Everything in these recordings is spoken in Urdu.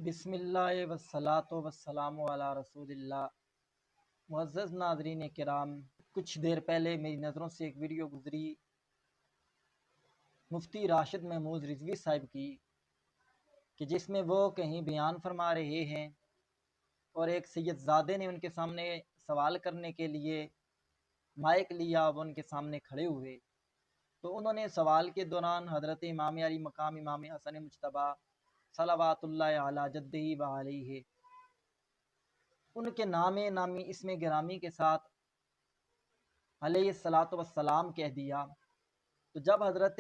بسم اللہ والصلاۃ والسلام علی رسول اللہ۔ معزز ناظرین کرام، کچھ دیر پہلے میری نظروں سے ایک ویڈیو گزری مفتی راشد محمود رضوی صاحب کی، کہ جس میں وہ کہیں بیان فرما رہے ہیں اور ایک سید زادے نے ان کے سامنے سوال کرنے کے لیے مائک لیا، وہ ان کے سامنے کھڑے ہوئے تو انہوں نے سوال کے دوران حضرت امام علی مقام امام حسن مجتبیٰ صلوات اللہ علی جدہ و علیہ ان کے نامی اسم گرامی کے ساتھ علیہ الصلاۃ والسلام کہہ دیا۔ تو جب حضرت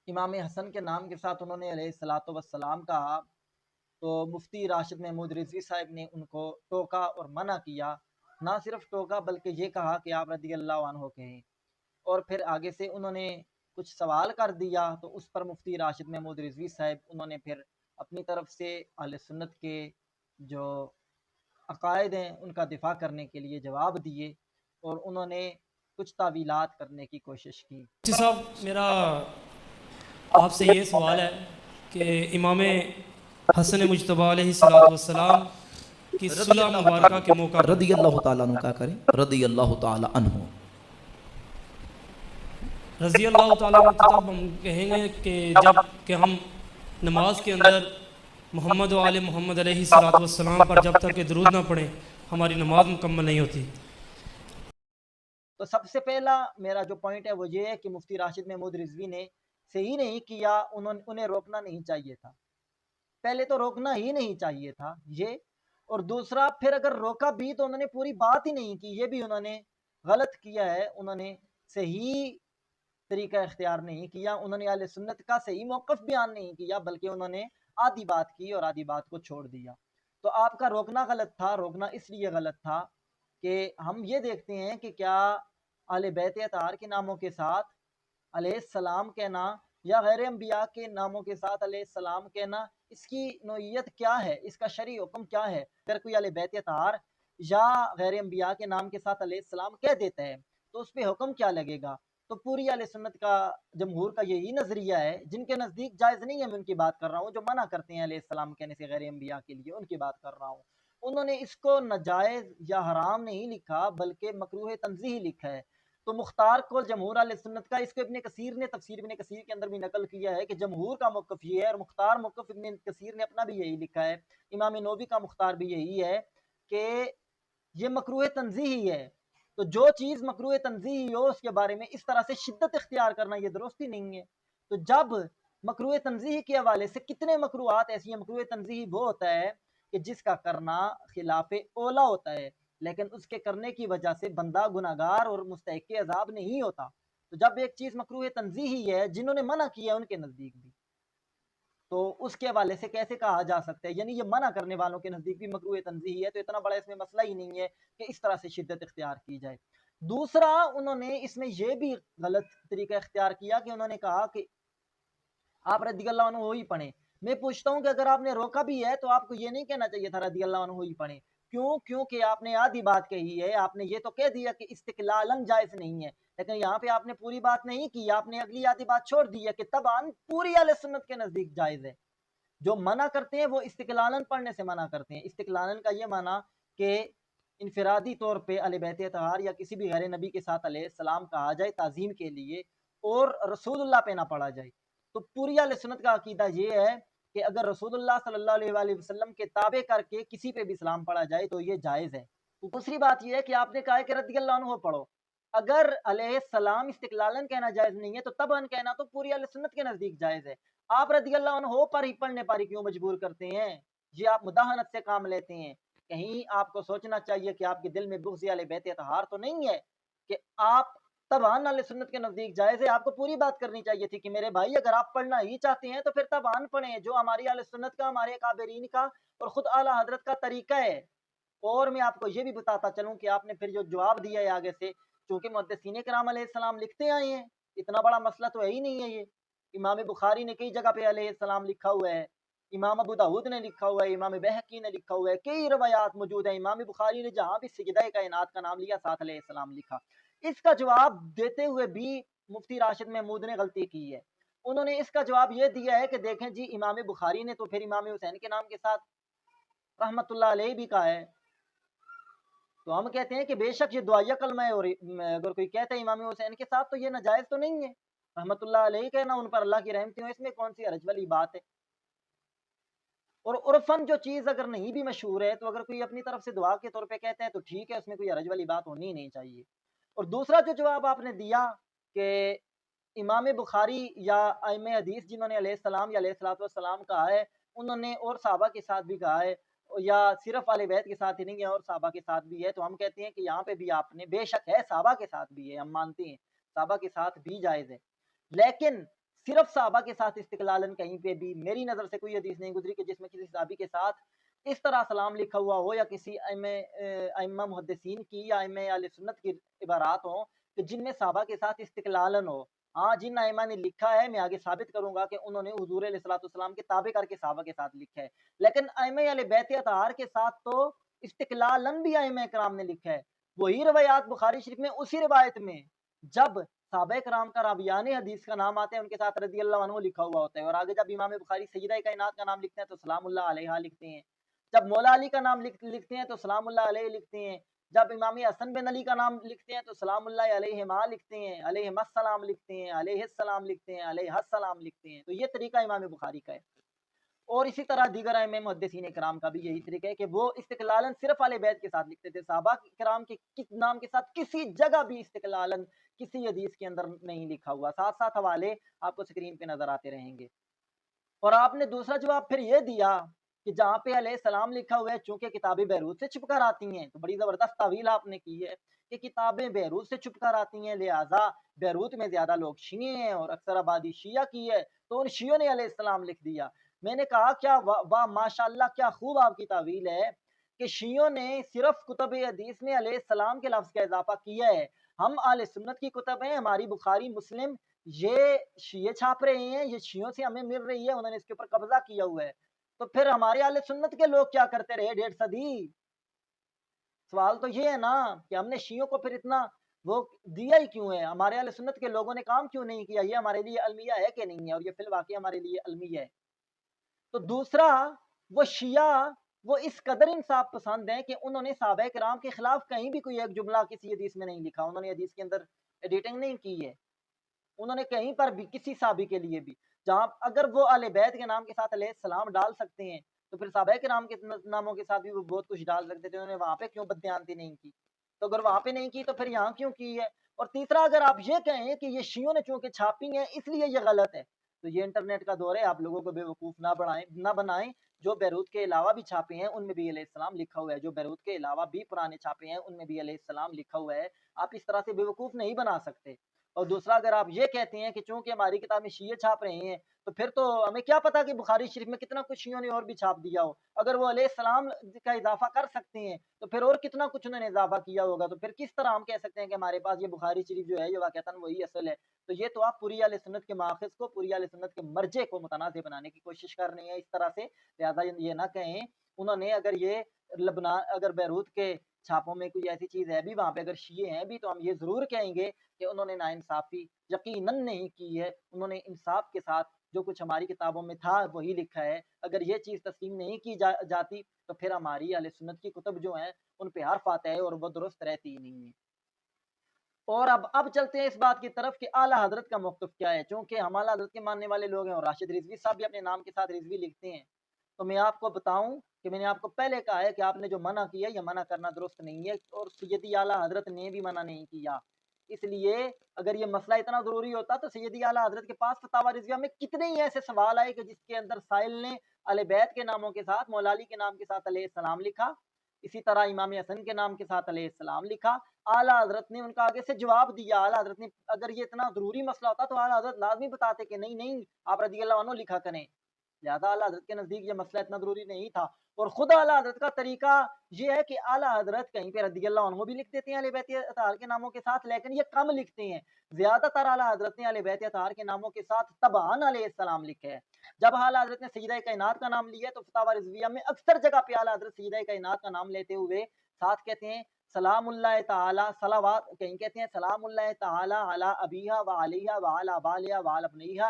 امام حسن کے نام کے ساتھ انہوں نے علیہ الصلاۃ والسلام کہا تو مفتی راشد محمود رضوی صاحب نے ان کو ٹوکا اور منع کیا۔ نہ صرف ٹوکا بلکہ یہ کہا کہ آپ رضی اللہ عنہ کہیں، اور پھر آگے سے انہوں نے کچھ سوال کر دیا تو اس پر مفتی راشد محمود رضوی صاحب انہوں نے پھر اپنی طرف سے اہل سنت کے جو عقائد ہیں ان کا دفاع کرنے کے لیے جواب دیے اور انہوں نے کچھ تعویلات کرنے کی کوشش کی۔ مفتی صاحب، میرا آپ سے یہ سوال ہے کہ امام حسن مجتبیٰ علیہ الصلوۃ والسلام کی صلح مبارکہ کے موقع پر رضی اللہ تعالیٰ عنہ کا کریں، رضی اللہ تعالیٰ عنہ، رضی اللہ تعالیٰ عنہ تب ہم کہیں گے کہ جب کہ ہم نماز کے اندر محمد و آل محمد علیہ الصلوۃ والسلام پر جب تک کہ درود نہ پڑھیں ہماری نماز مکمل نہیں ہوتی۔ تو سب سے پہلا میرا جو پوائنٹ ہے وہ یہ ہے کہ مفتی راشد محمود رضوی نے صحیح نہیں کیا، انہیں روکنا نہیں چاہیے تھا۔ پہلے تو روکنا ہی نہیں چاہیے تھا یہ، اور دوسرا پھر اگر روکا بھی تو انہوں نے پوری بات ہی نہیں کی، یہ بھی انہوں نے غلط کیا ہے۔ انہوں نے صحیح طریقہ اختیار نہیں کیا، انہوں نے اہل سنت کا صحیح موقف بیان نہیں کیا، بلکہ انہوں نے آدھی بات کی اور آدھی بات کو چھوڑ دیا۔ تو آپ کا روکنا غلط تھا۔ روکنا اس لیے غلط تھا کہ ہم یہ دیکھتے ہیں کہ کیا اہل بیت اطہار کے ناموں کے ساتھ علیہ السلام کہنا یا غیر انبیاء کے ناموں کے ساتھ علیہ السلام کہنا، اس کی نوعیت کیا ہے، اس کا شرعی حکم کیا ہے؟ اگر کوئی اہل بیت اطہار یا غیر انبیاء کے نام کے ساتھ علیہ السلام کہہ دیتا ہے تو اس پہ حکم کیا لگے گا؟ تو پوری اہل سنت کا جمہور کا یہی نظریہ ہے، جن کے نزدیک جائز نہیں ہے میں ان کی بات کر رہا ہوں، جو منع کرتے ہیں علیہ السلام کہنے سے غیر انبیاء کے لیے، ان کی بات کر رہا ہوں۔ انہوں نے اس کو ناجائز یا حرام نہیں لکھا بلکہ مکروہ تنزیہی لکھا ہے۔ تو مختار کو جمہور اہل سنت کا، اس کو ابن کثیر نے تفسیر ابن کثیر کے اندر بھی نقل کیا ہے کہ جمہور کا موقف یہ ہے، اور مختار موقف ابن کثیر نے اپنا بھی یہی لکھا ہے، امام نووی کا مختار بھی یہی ہے کہ یہ مکروہ تنزیہی ہے۔ تو جو چیز مکروہ تنزیہی ہو اس کے بارے میں اس طرح سے شدت اختیار کرنا یہ درست ہی نہیں ہے۔ تو جب مکروہ تنزیہی کے حوالے سے کتنے مکروہات ایسی ہیں، مکروہ تنزیہی وہ ہوتا ہے کہ جس کا کرنا خلاف اولا ہوتا ہے، لیکن اس کے کرنے کی وجہ سے بندہ گناہگار اور مستحق عذاب نہیں ہوتا۔ تو جب ایک چیز مکروہ تنزیہی ہے، جنہوں نے منع کیا ان کے نزدیک بھی، تو اس کے حوالے سے کیسے کہا جا سکتا ہے؟ یعنی یہ منع کرنے والوں کے نزدیک بھی مکروہ تنزیہی ہے، تو اتنا بڑا اس میں مسئلہ ہی نہیں ہے کہ اس طرح سے شدت اختیار کی جائے۔ دوسرا، انہوں نے اس میں یہ بھی غلط طریقہ اختیار کیا کہ انہوں نے کہا کہ آپ رضی اللہ عنہ ہی پڑھیں۔ میں پوچھتا ہوں کہ اگر آپ نے روکا بھی ہے تو آپ کو یہ نہیں کہنا چاہیے تھا رضی اللہ عنہ ہی پڑھیں، کیونکہ آپ نے آدھی بات کہی ہے، آپ نے یہ تو کہہ دیا کہ استقلالن جائز نہیں ہے، لیکن یہاں پہ آپ نے پوری بات نہیں کی، آپ نے اگلی آدھی بات چھوڑ دی ہے کہ طبعاً پوری اہل سنت کے نزدیک جائز ہے۔ جو منع کرتے ہیں وہ استقلالن پڑھنے سے منع کرتے ہیں۔ استقلالن کا یہ معنی کہ انفرادی طور پہ اہل بیت اطہار یا کسی بھی غیر نبی کے ساتھ علیہ السلام کہا جائے تعظیم کے لیے اور رسول اللہ پہ نہ پڑھا جائے۔ تو پوری اہل سنت کا عقیدہ یہ ہے کہ اگر رسول اللہ صلی اللہ علیہ وآلہ وسلم کے تابع کر کے کسی پہ بھی سلام پڑھا جائے تو یہ جائز ہے۔ دوسری بات یہ ہے کہ آپ نے کہا ہے کہ رضی اللہ عنہ پڑھو، اگر علیہ السلام استقلالن کہنا جائز نہیں ہے تو طبعاً کہنا تو پوری اہل سنت کے نزدیک جائز ہے۔ آپ رضی اللہ عنہ پر ہی پڑھنے پر ہی کیوں مجبور کرتے ہیں؟ یہ آپ مداہنت سے کام لیتے ہیں۔ کہیں آپ کو سوچنا چاہیے کہ آپ کے دل میں بغض اہل بیت اطہار تو نہیں ہے کہ آپ طبعاً اہل سنت کے نزدیک جائز ہے۔ آپ کو پوری بات کرنی چاہیے تھی کہ میرے بھائی اگر آپ پڑھنا ہی چاہتے ہیں تو پھر طبعاً پڑھیں، جو ہماری اہل سنت کا، ہمارے اکابرین کا اور خود اعلیٰ حضرت کا طریقہ ہے۔ اور میں آپ کو یہ بھی بتاتا چلوں کہ آپ نے پھر جو جواب دیا ہے آگے سے، چونکہ محدثین کرام علیہ السلام لکھتے آئے ہیں، اتنا بڑا مسئلہ تو ہے ہی نہیں ہے یہ۔ امام بخاری نے کئی جگہ پہ علیہ السلام لکھا ہوا ہے، امام ابو داود نے لکھا ہوا ہے، امام بہقی نے لکھا ہوا ہے، کئی روایات موجود ہیں۔ امام بخاری نے جہاں بھی سجدہ کائنات کا نام لیا ساتھ علیہ السلام لکھا۔ اس کا جواب دیتے ہوئے بھی مفتی راشد محمود نے غلطی کی ہے۔ انہوں نے اس کا جواب یہ دیا ہے کہ دیکھیں جی امام بخاری نے تو پھر امام حسین کے نام کے ساتھ رحمت اللہ علیہ بھی کہا ہے، تو ہم کہتے ہیں کہ بے شک یہ دعائیہ کلمہ ہے، اور اگر کوئی کہتا ہے امام حسین کے ساتھ تو یہ ناجائز تو نہیں ہے، رحمت اللہ علیہ کہنا، ان پر اللہ کی رحمتیں ہوں، اس میں کون سی حرج والی بات ہے؟ اور عرفاً جو چیز اگر نہیں بھی مشہور ہے تو اگر کوئی اپنی طرف سے دعا کے طور پہ کہتا ہے تو ٹھیک ہے، اس میں کوئی حرج والی بات ہونی ہی نہیں چاہیے۔ اور دوسرا جو جواب آپ نے دیا کہ امام بخاری یا ائمہ حدیث جنہوں نے علیہ السلام یا علیہ الصلوۃ والسلام کہا ہے، انہوں نے اور صحابہ کے ساتھ بھی کہا ہے، یا صرف اہل بیت کے ساتھ ہی نہیں ہے اور صحابہ کے ساتھ بھی ہے، تو ہم کہتے ہیں کہ یہاں پہ بھی آپ نے، بے شک ہے صحابہ کے ساتھ بھی ہے، ہم مانتے ہیں صحابہ کے ساتھ بھی جائز ہے، لیکن صرف صحابہ کے ساتھ استقلالن کہیں پہ بھی میری نظر سے کوئی حدیث نہیں گزری کہ جس میں کسی صحابی کے ساتھ اس طرح سلام لکھا ہوا ہو، یا کسی ائمہ محدثین کی یا ائمہ اہل سنت کی عبارات ہوں کہ جن میں صحابہ کے ساتھ استقلالن ہو۔ ہاں جن ائمہ نے لکھا ہے میں آگے ثابت کروں گا کہ انہوں نے حضور علیہ الصلوۃ والسلام کے تابع کر کے صحابہ کے ساتھ لکھا ہے، لیکن ائمہ اہل بیت اطہار کے ساتھ تو استقلالن بھی ائمہ کرام نے لکھا ہے۔ وہی روایات بخاری شریف میں، اسی روایت میں جب صحابہ کرام کا راویان حدیث کا نام آتے ہیں ان کے ساتھ رضی اللہ عنہ لکھا ہوا ہوتا ہے، اور آگے جب امام بخاری سیدہ کائنات کا نام لکھتے ہیں تو سلام اللہ علیہا لکھتے ہیں، جب مولا علی کا نام لکھتے ہیں تو سلام اللہ علیہ لکھتے ہیں، جب امام حسن بن علی کا نام لکھتے ہیں تو سلام اللہ علیہما لکھتے ہیں، علیہما السلام لکھتے ہیں، علیہ السلام لکھتے ہیں، علیہ السلام لکھتے ہیں، تو یہ طریقہ امام بخاری کا ہے۔ اور اسی طرح دیگر ائمہ محدثین کرام کا بھی یہی طریقہ ہے کہ وہ استقلالن صرف اہل بیت کے ساتھ لکھتے تھے، صحابہ کرام کے نام کے ساتھ کسی جگہ بھی استقلالن کسی حدیث کے اندر نہیں لکھا ہوا۔ ساتھ ساتھ حوالے آپ کو سکرین پہ نظر آتے رہیں گے۔ اور آپ نے دوسرا جواب پھر یہ دیا کہ جہاں پہ علیہ السلام لکھا ہوا ہے چونکہ کتابیں بیروت سے چھپ کر آتی ہیں، تو بڑی زبردست تعویل آپ نے کی ہے کہ کتابیں بیروت سے چھپ کر آتی ہیں، لہٰذا بیروت میں زیادہ لوگ شیعہ ہیں اور اکثر آبادی شیعہ کی ہے، تو ان شیعوں نے علیہ السلام لکھ دیا۔ میں نے کہا کیا واہ ماشاء اللہ کیا خوب آپ کی تعویل ہے کہ شیعوں نے صرف کتب حدیث میں علیہ السلام کے لفظ کا اضافہ کیا ہے، ہم اہل سنت کی کتب ہیں، ہماری بخاری مسلم یہ شیعہ چھاپ رہے ہیں، یہ شیعوں سے ہمیں مل رہی ہے، انہوں نے اس کے اوپر قبضہ کیا ہوا ہے، تو پھر ہمارے اہل سنت کے لوگ کیا کرتے رہے 1.5 صدی؟ سوال تو یہ ہے نا کہ ہم نے شیعوں کو پھر اتنا وہ دیا ہی کیوں ہے، ہمارے اہل سنت کے لوگوں نے کام کیوں نہیں کیا؟ یہ ہمارے لیے المیہ ہے کہ نہیں ہے؟ اور یہ فی الواقع ہمارے لیے المیہ ہے۔ تو دوسرا، وہ شیعہ وہ اس قدر انصاف پسند ہیں کہ انہوں نے صحابہ کرام کے خلاف کہیں بھی کوئی ایک جملہ کسی حدیث میں نہیں لکھا، انہوں نے حدیث کے اندر ایڈیٹنگ نہیں کی ہے، انہوں نے کہیں پر بھی کسی صحابی کے لیے بھی، جہاں اگر وہ اہل بیت کے نام کے ساتھ علیہ السلام ڈال سکتے ہیں تو پھر صحابہ کے نام کے ناموں کے ساتھ بھی وہ بہت کچھ ڈال سکتے تھے، انہوں نے وہاں پہ کیوں بددیانتی نہیں کی؟ تو اگر وہاں پہ نہیں کی تو پھر یہاں کیوں کی ہے؟ اور تیسرا، اگر آپ یہ کہیں کہ یہ شیعوں نے چونکہ چھاپی ہیں اس لیے یہ غلط ہے، تو یہ انٹرنیٹ کا دور ہے، آپ لوگوں کو بے وقوف نہ بنائیں۔ جو بیروت کے علاوہ بھی چھاپے ہیں ان میں بھی علیہ السلام لکھا ہوا ہے، جو بیروت کے علاوہ بھی پرانے چھاپے ہیں ان میں بھی علیہ السلام لکھا ہوا ہے، آپ اس طرح سے بے وقوف نہیں بنا سکتے۔ اور دوسرا، اگر آپ یہ کہتے ہیں کہ چونکہ ہماری کتاب میں شیعہ چھاپ رہے ہیں تو پھر تو ہمیں کیا پتا کہ بخاری شریف میں کتنا کچھ شیعوں نے اور بھی چھاپ دیا ہو، اگر وہ علیہ السلام کا اضافہ کر سکتے ہیں تو پھر اور کتنا کچھ انہوں نے اضافہ کیا ہوگا، تو پھر کس طرح ہم کہہ سکتے ہیں کہ ہمارے پاس یہ بخاری شریف جو ہے یہ واقعتاً وہی اصل ہے؟ تو یہ تو آپ پوری اہل سنت کے ماخذ کو، پوری اہل سنت کے مرجع کو متنازع بنانے کی کوشش کر رہے ہیں اس طرح سے، لہٰذا یہ نہ کہیں انہوں نے اگر یہ اگر بیروت کے چھاپوں میں کوئی ایسی چیز ہے بھی وہاں پہ اگر شیعہ ہیں بھی تو ہم یہ ضرور کہیں گے کہ انہوں نے ناانصافی یقیناً نہیں کی ہے، انہوں نے انصاف کے ساتھ جو کچھ ہماری کتابوں میں تھا وہی لکھا ہے، اگر یہ چیز تسلیم نہیں کی جاتی تو پھر ہماری اہل سنت کی کتب جو ہیں ان پہ حرف آتا ہے اور وہ درست رہتی ہی نہیں ہے۔ اور اب چلتے ہیں اس بات کی طرف کہ اعلیٰ حضرت کا موقف کیا ہے، چونکہ ہم اعلیٰ حضرت کے ماننے والے لوگ ہیں اور راشد رضوی صاحب بھی اپنے نام کے ساتھ رضوی لکھتے ہیں، تو میں آپ کو بتاؤں کہ میں نے آپ کو پہلے کہا ہے کہ آپ نے جو منع کیا یہ منع کرنا درست نہیں ہے، اور سیدی اعلیٰ حضرت نے بھی منع نہیں کیا، اس لیے اگر یہ مسئلہ اتنا ضروری ہوتا تو سیدی اعلیٰ حضرت کے پاس فتاوی رضویہ میں کتنے ہی ایسے سوال آئے کہ جس کے اندر سائل نے اہل بیت کے ناموں کے ساتھ مولا علی کے نام کے ساتھ علیہ السلام لکھا، اسی طرح امام حسن کے نام کے ساتھ علیہ السلام لکھا، اعلیٰ حضرت نے ان کا آگے سے جواب دیا، اعلیٰ حضرت نے اگر یہ اتنا ضروری مسئلہ ہوتا تو اعلیٰ حضرت لازمی بتاتے کہ نہیں نہیں آپ رضی اللہ عنہ لکھا کریں، لہٰذا اعلیٰ حضرت کے نزدیک یہ مسئلہ اتنا ضروری نہیں تھا۔ اور خود اعلیٰ حضرت کا طریقہ یہ ہے کہ اعلیٰ حضرت کہیں پہ رضی اللہ عنہ بھی لکھ دیتے ہیں اہل بیت اطہار کے ناموں کے ساتھ، لیکن یہ کم لکھتے ہیں، زیادہ تر اعلیٰ حضرت نے اہل بیت اطہار کے ناموں کے ساتھ تبعاً علیہ السلام لکھے ہے۔ جب اعلیٰ حضرت نے سیدہ کائنات کا نام لیا تو فتاوی رضویہ میں اکثر جگہ پہ اعلیٰ حضرت سیدہ کائنات کا نام لیتے ہوئے ساتھ کہتے ہیں سلام اللہ تعالی صلوات، کہیں کہتے ہیں سلام اللہ تعالی علی ابیہا و علیہا و علی بالہا و علی ابنیہا،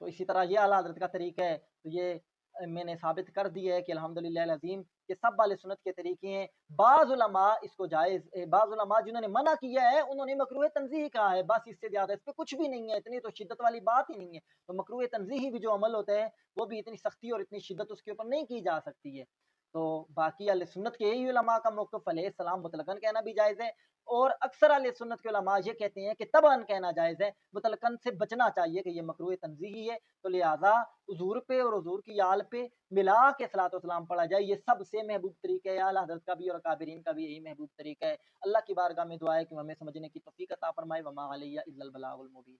تو اسی طرح یہ اعلیٰ حضرت کا طریقہ ہے، تو یہ میں نے ثابت کر دیا ہے کہ الحمدللہ العظیم یہ سب اہل سنت کے طریقے ہیں۔ بعض علماء اس کو جائز، بعض علماء جنہوں نے منع کیا ہے انہوں نے مکروہ تنزیہی کہا ہے، بس اس سے زیادہ اس پہ کچھ بھی نہیں ہے، اتنی تو شدت والی بات ہی نہیں ہے۔ تو مکروہ تنزیہی بھی جو عمل ہوتا ہے وہ بھی اتنی سختی اور اتنی شدت اس کے اوپر نہیں کی جا سکتی ہے۔ تو باقی اہل سنت کے یہی علماء کا موقف علیہ السلام مطلقاً کہنا بھی جائز ہے، اور اکثر اہل سنت کے علماء یہ کہتے ہیں کہ طبعاً کہنا جائز ہے، مطلقاً سے بچنا چاہیے کہ یہ مکروہ تنزیہی ہے، تو لہٰذا حضور پہ اور حضور کی آل پہ ملا کے صلاۃ والسلام پڑھا جائے، یہ سب سے محبوب طریقہ ہے۔ اعلیٰ حضرت کا بھی اور اکابرین کا بھی یہی محبوب طریقہ ہے۔ اللہ کی بارگاہ میں دعا ہے کہ ہمیں سمجھنے کی توفیق عطا فرمائے۔ وما علیہ الا البلاغ المبین۔